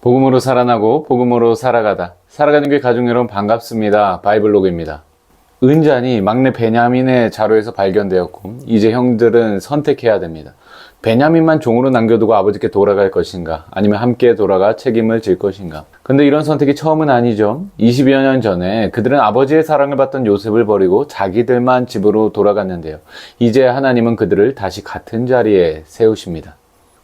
복음으로 살아나고 복음으로 살아가다. 살아가는 교회 가족 여러분 반갑습니다. 바이블로그입니다. 은잔이 막내 베냐민의 자루에서 발견되었고 이제 형들은 선택해야 됩니다. 베냐민만 종으로 남겨두고 아버지께 돌아갈 것인가, 아니면 함께 돌아가 책임을 질 것인가. 근데 이런 선택이 처음은 아니죠. 20여 년 전에 그들은 아버지의 사랑을 받던 요셉을 버리고 자기들만 집으로 돌아갔는데요. 이제 하나님은 그들을 다시 같은 자리에 세우십니다.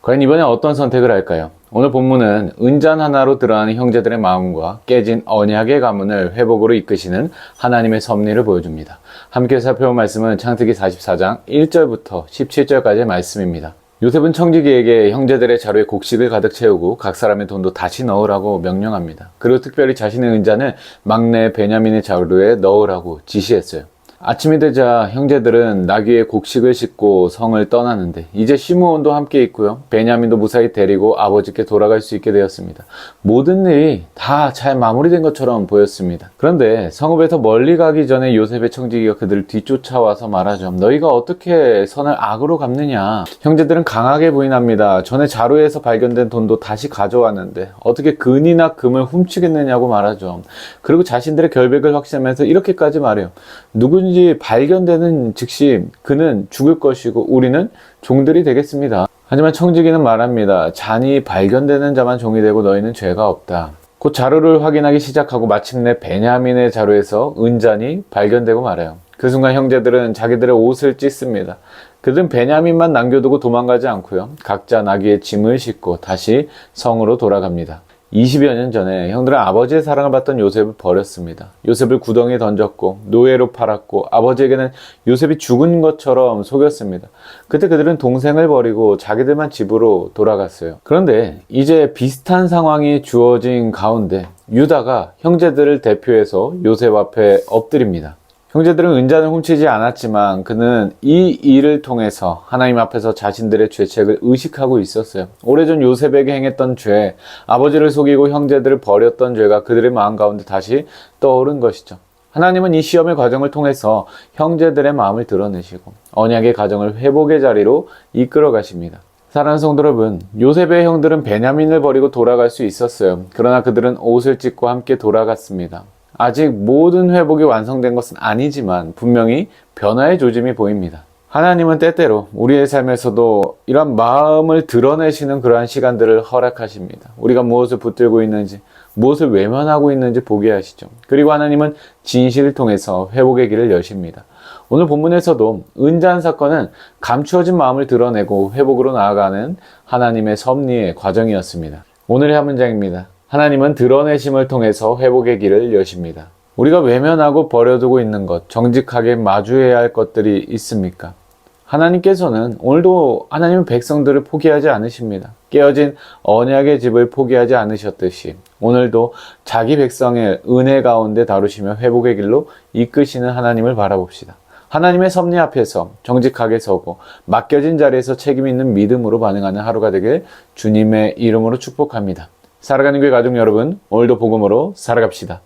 과연 이번에 어떤 선택을 할까요? 오늘 본문은 은잔 하나로 드러나는 형제들의 마음과 깨진 언약의 가문을 회복으로 이끄시는 하나님의 섭리를 보여줍니다. 함께 살펴볼 말씀은 창세기 44장 1절부터 17절까지의 말씀입니다. 요셉은 청지기에게 형제들의 자루에 곡식을 가득 채우고 각 사람의 돈도 다시 넣으라고 명령합니다. 그리고 특별히 자신의 은잔을 막내 베냐민의 자루에 넣으라고 지시했어요. 아침이 되자 형제들은 나귀에 곡식을 싣고 성을 떠나는데 이제 시므온도 함께 있고요. 베냐민도 무사히 데리고 아버지께 돌아갈 수 있게 되었습니다. 모든 일이 다 잘 마무리된 것처럼 보였습니다. 그런데 성읍에서 멀리 가기 전에 요셉의 청지기가 그들을 뒤쫓아와서 말하죠. 너희가 어떻게 선을 악으로 갚느냐. 형제들은 강하게 부인합니다. 전에 자루에서 발견된 돈도 다시 가져왔는데 어떻게 금이나 금을 훔치겠느냐고 말하죠. 그리고 자신들의 결백을 확신하면서 이렇게까지 말해요. 누군지 발견되는 즉시 그는 죽을 것이고 우리는 종들이 되겠습니다. 하지만 청지기는 말합니다. 잔이 발견되는 자만 종이 되고 너희는 죄가 없다. 곧 자루를 확인하기 시작하고 마침내 베냐민의 자루에서 은잔이 발견되고 말아요. 그 순간 형제들은 자기들의 옷을 찢습니다. 그들은 베냐민만 남겨두고 도망가지 않고요. 각자 나귀의 짐을 싣고 다시 성으로 돌아갑니다. 20여 년 전에 형들은 아버지의 사랑을 받던 요셉을 버렸습니다. 요셉을 구덩이에 던졌고 노예로 팔았고 아버지에게는 요셉이 죽은 것처럼 속였습니다. 그때 그들은 동생을 버리고 자기들만 집으로 돌아갔어요. 그런데 이제 비슷한 상황이 주어진 가운데 유다가 형제들을 대표해서 요셉 앞에 엎드립니다. 형제들은 은잔을 훔치지 않았지만 그는 이 일을 통해서 하나님 앞에서 자신들의 죄책을 의식하고 있었어요. 오래전 요셉에게 행했던 죄, 아버지를 속이고 형제들을 버렸던 죄가 그들의 마음 가운데 다시 떠오른 것이죠. 하나님은 이 시험의 과정을 통해서 형제들의 마음을 드러내시고 언약의 가정을 회복의 자리로 이끌어 가십니다. 사랑하는 성도 여러분, 요셉의 형들은 베냐민을 버리고 돌아갈 수 있었어요. 그러나 그들은 옷을 찢고 함께 돌아갔습니다. 아직 모든 회복이 완성된 것은 아니지만 분명히 변화의 조짐이 보입니다. 하나님은 때때로 우리의 삶에서도 이런 마음을 드러내시는 그러한 시간들을 허락하십니다. 우리가 무엇을 붙들고 있는지, 무엇을 외면하고 있는지 보게 하시죠. 그리고 하나님은 진실을 통해서 회복의 길을 여십니다. 오늘 본문에서도 은잔 사건은 감추어진 마음을 드러내고 회복으로 나아가는 하나님의 섭리의 과정이었습니다. 오늘의 한 문장입니다. 하나님은 드러내심을 통해서 회복의 길을 여십니다. 우리가 외면하고 버려두고 있는 것, 정직하게 마주해야 할 것들이 있습니까? 하나님께서는 오늘도 하나님은 백성들을 포기하지 않으십니다. 깨어진 언약의 집을 포기하지 않으셨듯이 오늘도 자기 백성의 은혜 가운데 다루시며 회복의 길로 이끄시는 하나님을 바라봅시다. 하나님의 섭리 앞에서 정직하게 서고 맡겨진 자리에서 책임 있는 믿음으로 반응하는 하루가 되길 주님의 이름으로 축복합니다. 살아가는 교회 가족 여러분, 오늘도 복음으로 살아갑시다.